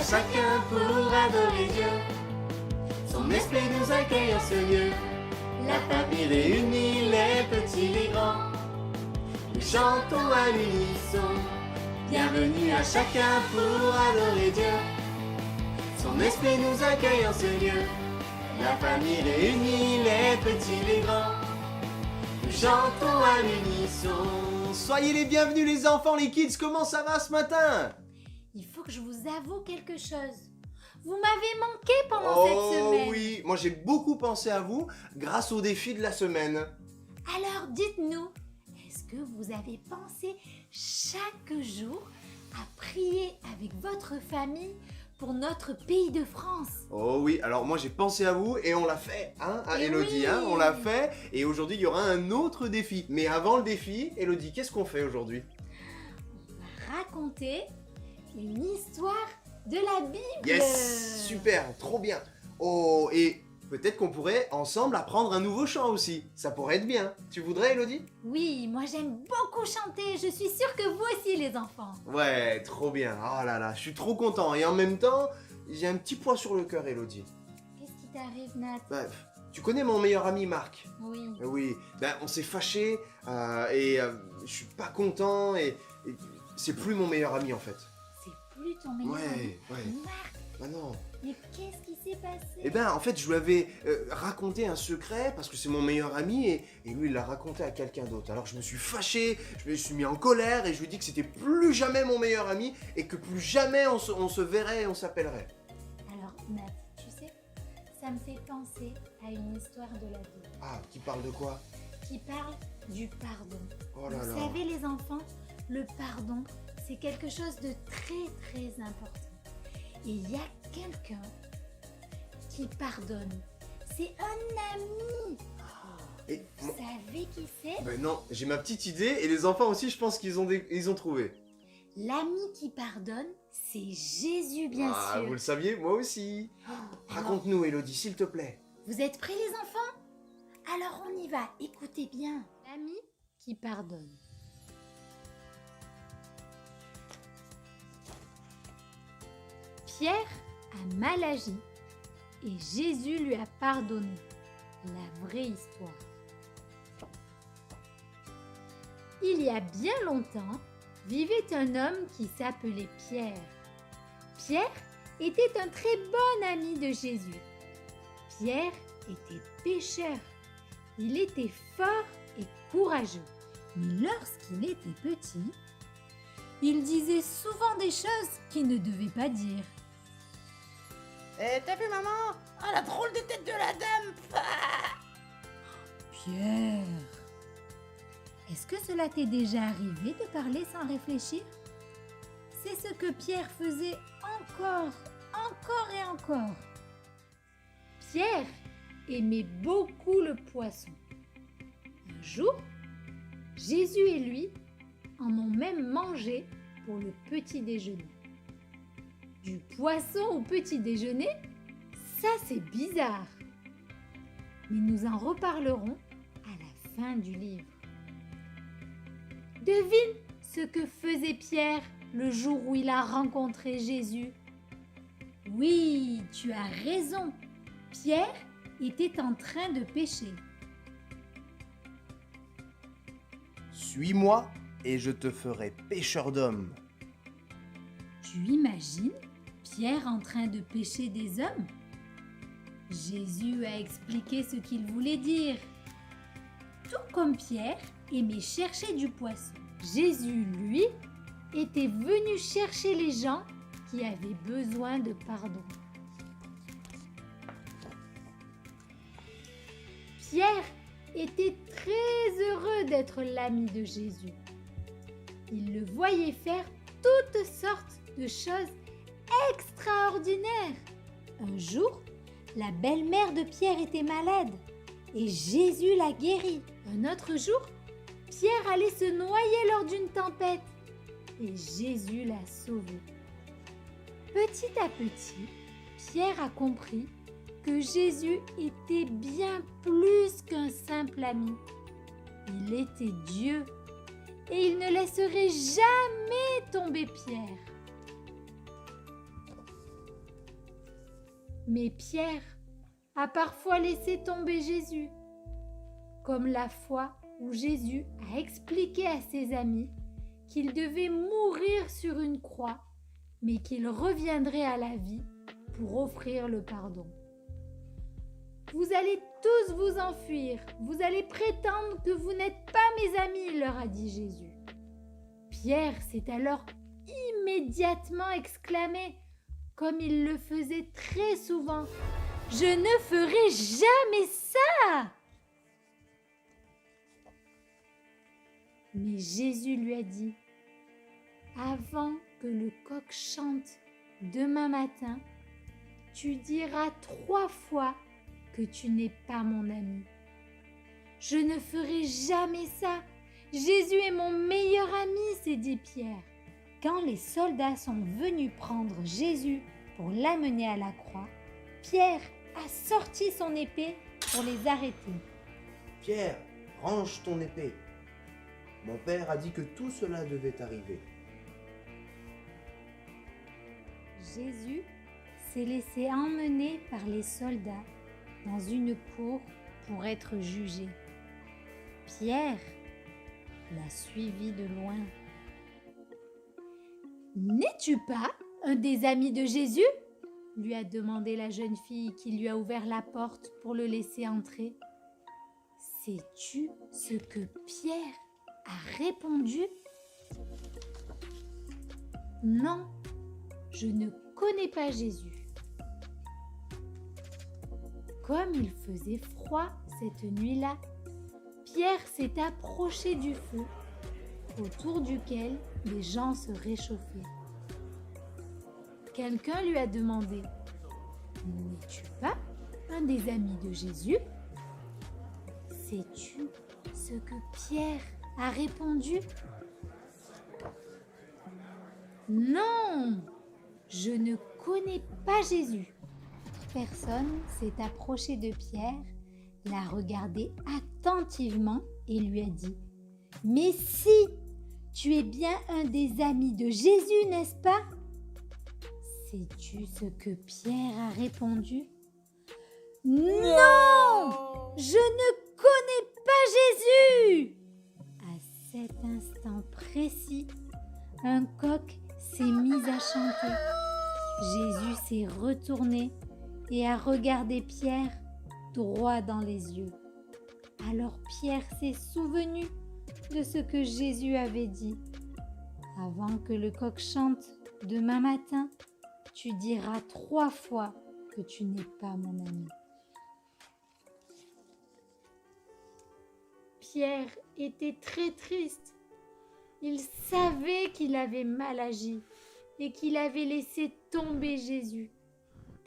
à chacun pour adorer Dieu. Son esprit nous accueille en ce lieu. La famille réunie, les petits, les grands. Nous chantons à l'unisson. Bienvenue à chacun pour adorer Dieu. Son esprit nous accueille en ce lieu. La famille réunie, les petits, les grands. Nous chantons à l'unisson. Soyez les bienvenus les enfants, les kids, comment ça va ce matin? Il faut que je vous avoue quelque chose. Vous m'avez manqué pendant cette semaine. Oh oui, moi j'ai beaucoup pensé à vous grâce au défi de la semaine. Alors dites-nous, est-ce que vous avez pensé chaque jour à prier avec votre famille pour notre pays de France? Oh oui, alors moi j'ai pensé à vous et on l'a fait, hein, Et Elodie, oui. hein, on l'a fait. Et aujourd'hui il y aura un autre défi. Mais avant le défi, Elodie, qu'est-ce qu'on fait aujourd'hui? On va raconter une histoire de la Bible. Yes, super, trop bien. Oh, et peut-être qu'on pourrait ensemble apprendre un nouveau chant aussi. Ça pourrait être bien. Tu voudrais, Elodie? Oui, moi j'aime beaucoup chanter. Je suis sûre que vous aussi les enfants. Ouais, trop bien. Oh là là, je suis trop content. Et en même temps, j'ai un petit poids sur le cœur, Elodie. Qu'est-ce qui t'arrive, Nat? Bah, tu connais mon meilleur ami Marc? Oui. Oui, ben on s'est fâchés et je suis pas content et c'est plus mon meilleur ami en fait. C'est plus ton meilleur ami. Ouais. Marc, Bah non. mais qu'est-ce qui s'est passé? Eh ben en fait je lui avais raconté un secret parce que c'est mon meilleur ami et lui il l'a raconté à quelqu'un d'autre. Alors je me suis fâché, je me suis mis en colère et je lui ai dit que c'était plus jamais mon meilleur ami et que plus jamais on se verrait et on s'appellerait. Alors, Nat, tu sais, ça me fait penser à une histoire de la Bible Ah, qui parle de quoi? qui parle du pardon. Oh là Vous là. savez, les enfants, le pardon, c'est quelque chose de très, très important. Et il y a quelqu'un qui pardonne. C'est un ami. Et Vous savez qui c'est? ben non, j'ai ma petite idée et les enfants aussi je pense qu'ils ont trouvé. L'ami qui pardonne, c'est Jésus, bien Ah, sûr. vous le saviez? Moi aussi. Raconte-nous, Elodie, s'il te plaît. Vous êtes prêts, les enfants? Alors on y va, écoutez bien. L'ami qui pardonne. Pierre a mal agi et Jésus lui a pardonné. La vraie histoire. Il y a bien longtemps, vivait un homme qui s'appelait Pierre. Pierre était un très bon ami de Jésus. Pierre était pécheur. Il était fort et courageux. Mais lorsqu'il était petit, il disait souvent des choses qu'il ne devait pas dire. T'as vu maman? Ah, la drôle de tête de la dame! Pierre, est-ce que cela t'est déjà arrivé de parler sans réfléchir? C'est ce que Pierre faisait encore et encore. Pierre aimait beaucoup le poisson. Un jour, Jésus et lui en ont même mangé pour le petit déjeuner. Du poisson au petit déjeuner, ça c'est bizarre. Mais nous en reparlerons à la fin du livre. Devine ce que faisait Pierre le jour où il a rencontré Jésus. Oui, tu as raison. Pierre était en train de pêcher. Suis-moi et je te ferai pêcheur d'hommes. Tu imagines Pierre en train de pêcher des hommes? Jésus a expliqué ce qu'il voulait dire. Tout comme Pierre aimait chercher du poisson, Jésus, lui, était venu chercher les gens qui avaient besoin de pardon. Pierre était très heureux d'être l'ami de Jésus. Il le voyait faire toutes sortes de choses extraordinaires. Un jour, la belle-mère de Pierre était malade et Jésus l'a guérie. Un autre jour, Pierre allait se noyer lors d'une tempête et Jésus l'a sauvé. Petit à petit, Pierre a compris que Jésus était bien plus qu'un simple ami. Il était Dieu et il ne laisserait jamais tomber Pierre. Mais Pierre a parfois laissé tomber Jésus, comme la fois où Jésus a expliqué à ses amis qu'il devait mourir sur une croix, mais qu'il reviendrait à la vie pour offrir le pardon. Vous allez tous vous enfuir, vous allez prétendre que vous n'êtes pas mes amis, leur a dit Jésus. Pierre s'est alors immédiatement exclamé, comme il le faisait très souvent, « Je ne ferai jamais ça !» Mais Jésus lui a dit, « Avant que le coq chante demain matin, tu diras 3 fois que tu n'es pas mon ami. Je ne ferai jamais ça. Jésus est mon meilleur ami, s'est dit Pierre. » Quand les soldats sont venus prendre Jésus pour l'amener à la croix, Pierre a sorti son épée pour les arrêter. « Pierre, range ton épée. Mon père a dit que tout cela devait arriver. » Jésus s'est laissé emmener par les soldats dans une cour pour être jugé. Pierre l'a suivi de loin. « N'es-tu pas un des amis de Jésus ?» lui a demandé la jeune fille qui lui a ouvert la porte pour le laisser entrer. « Sais-tu ce que Pierre a répondu ? » « Non, je ne connais pas Jésus. » Comme il faisait froid cette nuit-là, Pierre s'est approché du feu, autour duquel les gens se réchauffaient. Quelqu'un lui a demandé « N'es-tu pas un des amis de Jésus ?» Sais-tu ce que Pierre a répondu ? « Non, je ne connais pas Jésus. » Personne s'est approché de Pierre, l'a regardé attentivement et lui a dit « Mais si, tu es bien un des amis de Jésus, n'est-ce pas ?» Sais-tu ce que Pierre a répondu ? « Non, je ne connais pas Jésus !» À cet instant précis, un coq s'est mis à chanter. Jésus s'est retourné et a regardé Pierre droit dans les yeux. Alors Pierre s'est souvenu de ce que Jésus avait dit. « Avant que le coq chante demain matin, tu diras 3 fois que tu n'es pas mon ami. » Pierre était très triste. Il savait qu'il avait mal agi et qu'il avait laissé tomber Jésus.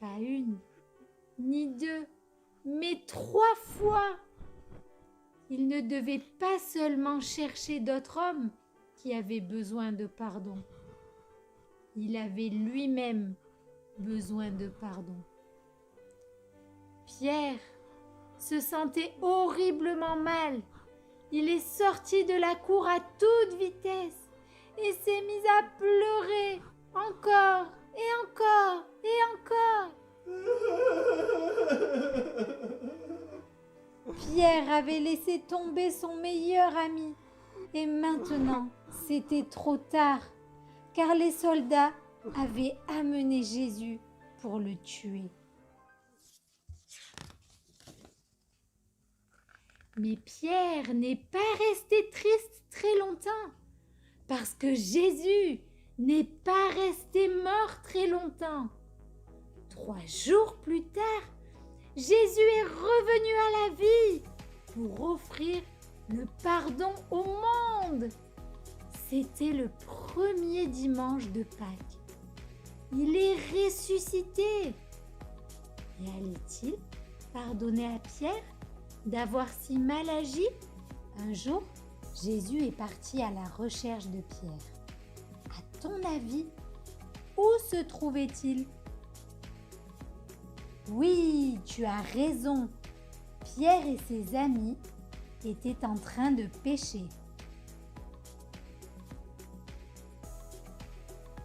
Pas 1, ni 2, mais 3 fois. Il ne devait pas seulement chercher d'autres hommes qui avaient besoin de pardon. Il avait lui-même besoin de pardon. Pierre se sentait horriblement mal. Il est sorti de la cour à toute vitesse et s'est mis à pleurer encore et encore et encore. Pierre avait laissé tomber son meilleur ami et maintenant c'était trop tard car les soldats avaient amené Jésus pour le tuer. Mais Pierre n'est pas resté triste très longtemps, parce que Jésus n'est pas resté mort très longtemps. 3 jours plus tard, Jésus est revenu à la vie pour offrir le pardon au monde. C'était le premier dimanche de Pâques. Il est ressuscité. Et allait-il pardonner à Pierre d'avoir si mal agi? Un jour, Jésus est parti à la recherche de Pierre. À ton avis, où se trouvait-il? Oui, tu as raison. Pierre et ses amis étaient en train de pêcher.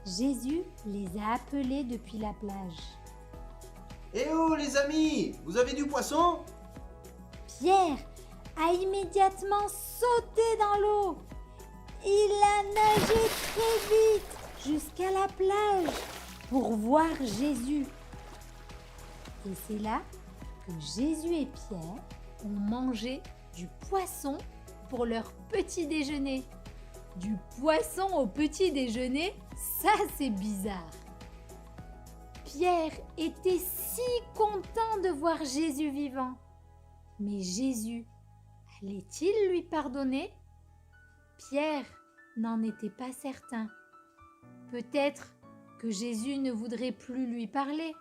Jésus les a appelés depuis la plage. Eh oh les amis, vous avez du poisson? Pierre a immédiatement sauté dans l'eau. Il a nagé très vite jusqu'à la plage pour voir Jésus. Et c'est là que Jésus et Pierre ont mangé du poisson pour leur petit déjeuner. Du poisson au petit déjeuner, ça c'est bizarre. Pierre était si content de voir Jésus vivant. Mais Jésus, allait-il lui pardonner? Pierre n'en était pas certain. Peut-être que Jésus ne voudrait plus lui parler.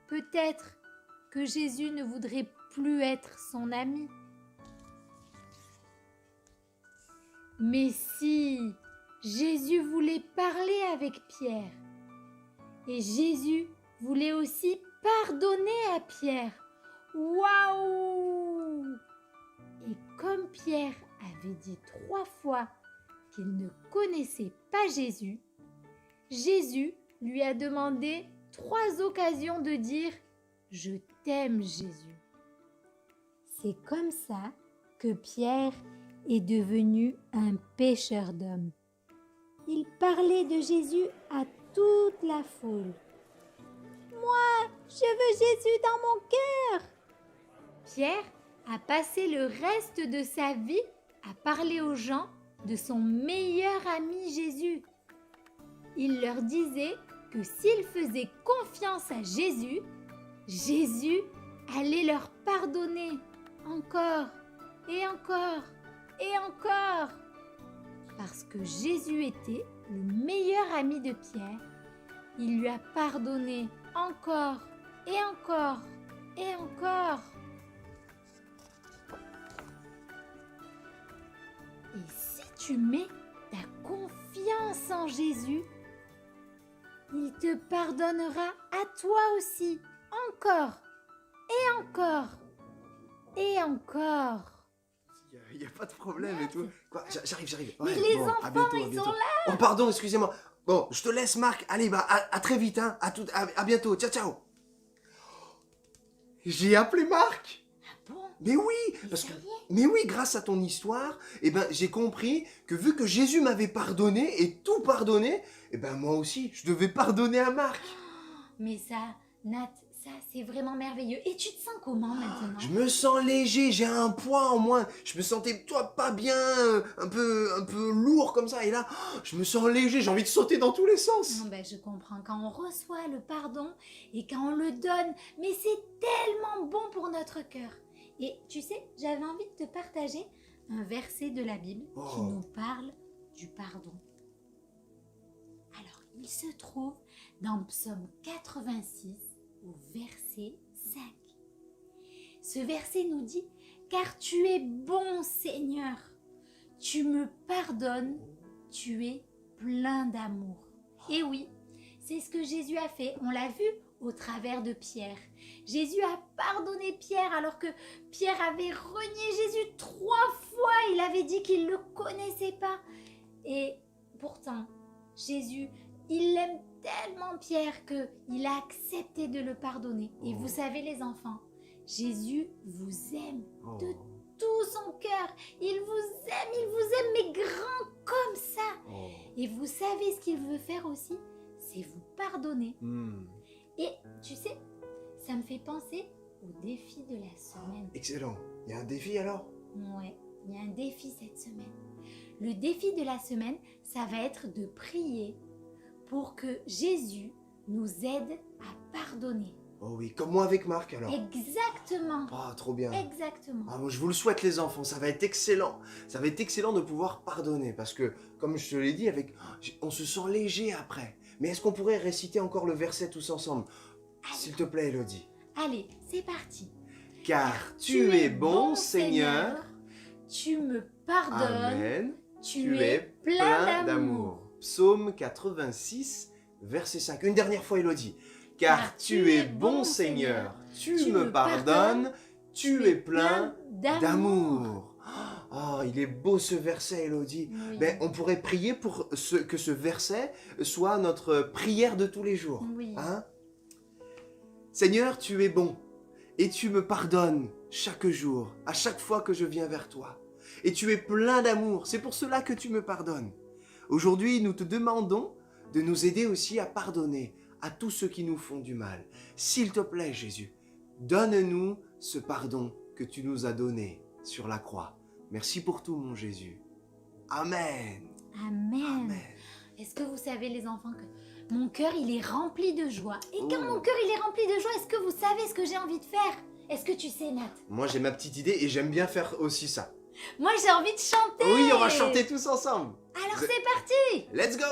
Peut-être que Jésus ne voudrait plus être son ami. Mais si Jésus voulait parler avec Pierre, et Jésus voulait aussi pardonner à Pierre. Waouh! Et comme Pierre avait dit 3 fois qu'il ne connaissait pas Jésus, Jésus lui a demandé 3 occasions de dire « Je t'aime Jésus ». C'est comme ça que Pierre est devenu un pêcheur d'hommes. Il parlait de Jésus à toute la foule. « Moi, je veux Jésus dans mon cœur !» Pierre a passé le reste de sa vie à parler aux gens de son meilleur ami Jésus. Il leur disait que s'ils faisaient confiance à Jésus, Jésus allait leur pardonner encore et encore et encore. Parce que Jésus était le meilleur ami de Pierre, il lui a pardonné encore et encore et encore. Et si tu mets ta confiance en Jésus, il te pardonnera à toi aussi, encore et encore et encore. Il n'y a pas de problème et tout. Quoi, j'arrive. Mais Ouais, les bon, enfants, à bientôt, ils sont là. Oh, pardon, excusez-moi. Bon, je te laisse, Marc. Allez, bah, à très vite, hein. À bientôt. Ciao, ciao. J'ai appelé Marc. Ah bon? Mais oui, mais oui, grâce à ton histoire, eh ben, j'ai compris que vu que Jésus m'avait pardonné et tout pardonné, eh ben, moi aussi, je devais pardonner à Marc. Mais ça, Nat, ça c'est vraiment merveilleux. Et tu te sens comment maintenant? Je me sens léger, j'ai un poids en moins. Je me sentais, toi, pas bien, un peu lourd comme ça. Et là, je me sens léger, j'ai envie de sauter dans tous les sens. Non, ben, je comprends. Quand on reçoit le pardon et quand on le donne, mais c'est tellement bon pour notre cœur. Et tu sais, j'avais envie de te partager un verset de la Bible qui nous parle du pardon. Alors, il se trouve dans Psaume 86 au verset 5. Ce verset nous dit « Car tu es bon Seigneur, tu me pardonnes, tu es plein d'amour. » Et oui, c'est ce que Jésus a fait, on l'a vu au travers de Pierre. Jésus a pardonné Pierre alors que Pierre avait renié Jésus 3 fois. Il avait dit qu'il ne le connaissait pas. Et pourtant, Jésus, il l'aime tellement Pierre qu'il a accepté de le pardonner. Et vous savez les enfants, Jésus vous aime de tout son cœur. Il vous aime, mais grand comme ça. Et vous savez ce qu'il veut faire aussi, c'est vous pardonner. Et tu sais, ça me fait penser au défi de la semaine. Excellent. Il y a un défi alors? Ouais, il y a un défi cette semaine. Le défi de la semaine, ça va être de prier pour que Jésus nous aide à pardonner. Oh oui, comme moi avec Marc alors. Exactement. Ah, trop bien. Exactement. Ah, bon, je vous le souhaite les enfants, ça va être excellent. Ça va être excellent de pouvoir pardonner parce que, comme je te l'ai dit, on se sent léger après. Mais est-ce qu'on pourrait réciter encore le verset tous ensemble? S'il te plaît, Elodie. Allez, c'est parti. Car tu es bon, Seigneur. Tu me pardonnes. Amen. Tu es plein d'amour. Psaume 86, verset 5. Une dernière fois, Elodie. Car tu es bon, Seigneur. Tu me pardonnes. Tu es plein d'amour. Oh, il est beau ce verset, Elodie. Oui. Ben, on pourrait prier pour que ce verset soit notre prière de tous les jours. Oui. Hein? Seigneur, tu es bon et tu me pardonnes chaque jour, à chaque fois que je viens vers toi. Et tu es plein d'amour, c'est pour cela que tu me pardonnes. Aujourd'hui, nous te demandons de nous aider aussi à pardonner à tous ceux qui nous font du mal. S'il te plaît, Jésus, donne-nous ce pardon que tu nous as donné sur la croix. Merci pour tout, mon Jésus. Amen. Amen. Amen. Est-ce que vous savez, les enfants, que mon cœur, il est rempli de joie. Et quand Oh. mon cœur, il est rempli de joie, est-ce que vous savez ce que j'ai envie de faire? Est-ce que tu sais, Nat? Moi, j'ai ma petite idée et j'aime bien faire aussi ça. Moi, j'ai envie de chanter. Oui, on va chanter tous ensemble. Alors, Je- c'est parti. Let's go!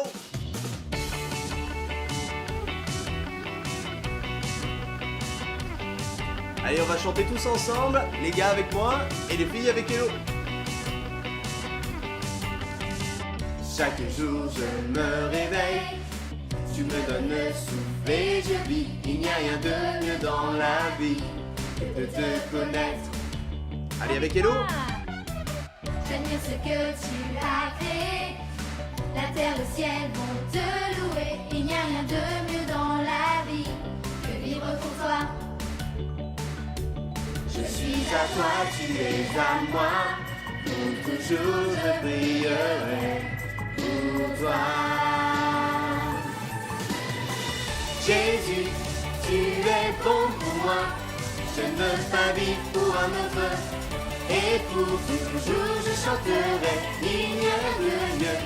Allez, on va chanter tous ensemble, les gars avec moi et les filles avec Hello. Chaque jour je me réveille, tu me donnes le souffle et je vis. Il n'y a rien de mieux dans la vie que de te connaître. Allez, avec Hello. J'aime mieux ce que tu as créé. La terre, le ciel vont te louer. Il n'y a rien de mieux dans la vie que vivre pour toi. Je suis à toi, tu es à moi. Pour toujours je brillerai pour toi. Jésus, tu es bon pour moi. Je ne veux pas vivre pour un autre. Et pour toujours je chanterai. Il n'y a rien de mieux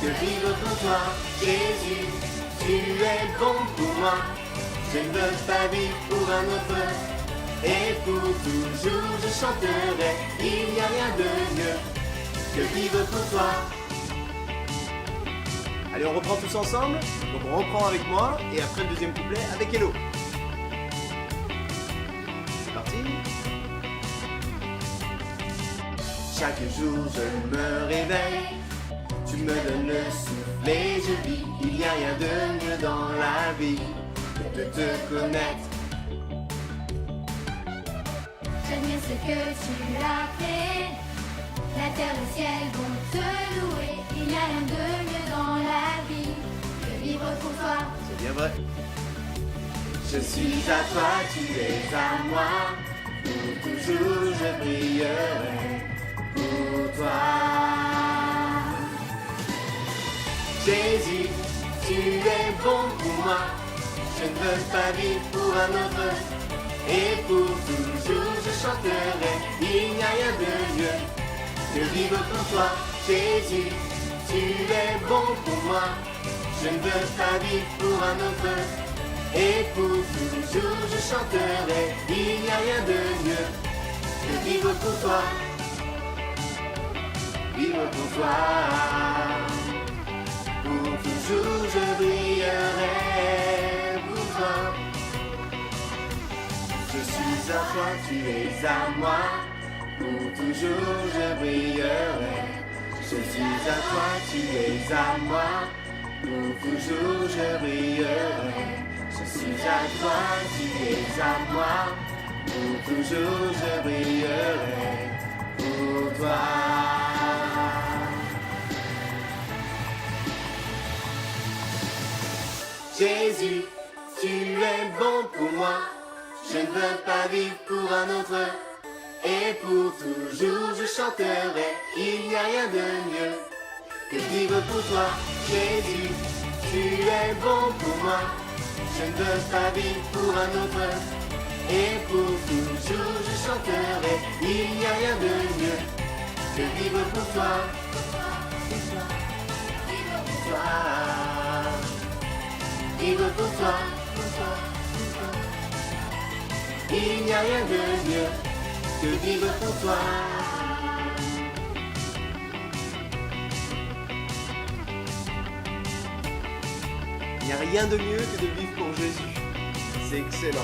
que vivre pour toi. Jésus, tu es bon pour moi. Je ne veux pas vivre pour un autre. Et pour toujours je chanterai. Il n'y a rien de mieux que vivre pour toi. Allez, on reprend tous ensemble. Donc on reprend avec moi et après le deuxième couplet avec Hello. C'est parti. Chaque jour je me réveille, tu me donnes le souffle et je vis. Il n'y a rien de mieux dans la vie que de te connaître. J'aime mieux ce que tu as créé. La terre, le ciel vont te louer. Il n'y a rien de mieux dans la vie que vivre pour toi. C'est bien vrai. Je suis à toi, tu es à moi. Pour toujours je brillerai pour toi. Jésus, tu es bon pour moi. Je ne veux pas vivre pour un autre. Et pour toujours je chanterai. Il n'y a rien de mieux que vivre pour toi. Jésus, tu es bon pour moi. Je ne veux pas vivre pour un autre. Et pour toujours je chanterai. Il n'y a rien de mieux que vivre pour toi. Vivre pour toi. Pour toujours je brillerai pour toi. Je suis à toi, tu es à moi. Pour toujours je brillerai. Je suis à toi, tu es à moi. Pour toujours je brillerai. Je suis à toi, tu es à moi. Pour toujours je brillerai pour toi. Jésus, tu es bon pour moi. Je ne veux pas vivre pour un autre. Et pour toujours je chanterai. Il n'y a rien de mieux que vivre pour toi. Jésus, tu es bon pour moi. Je ne veux pas vivre pour un autre. Et pour toujours je chanterai. Il n'y a rien de mieux que vivre pour toi. Vivre pour toi. Vivre pour toi. Il n'y a rien de mieux que vivre pour toi. Il n'y a rien de mieux que de vivre pour Jésus. C'est excellent.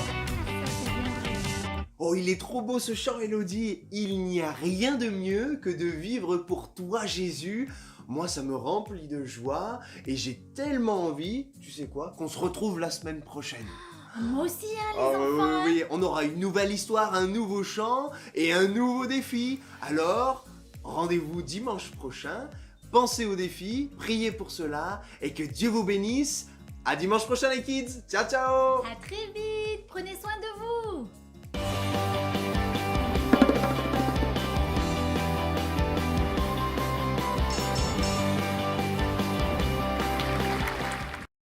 Oh, il est trop beau ce chant, Elodie. Il n'y a rien de mieux que de vivre pour toi, Jésus. Moi, ça me remplit de joie et j'ai tellement envie, tu sais quoi, qu'on se retrouve la semaine prochaine. Moi aussi, hein, les Oh, enfants. oui, on aura une nouvelle histoire, un nouveau chant et un nouveau défi. Alors, rendez-vous dimanche prochain. Pensez au défi, priez pour cela et que Dieu vous bénisse. À dimanche prochain les kids. Ciao ciao. À très vite, prenez soin de vous.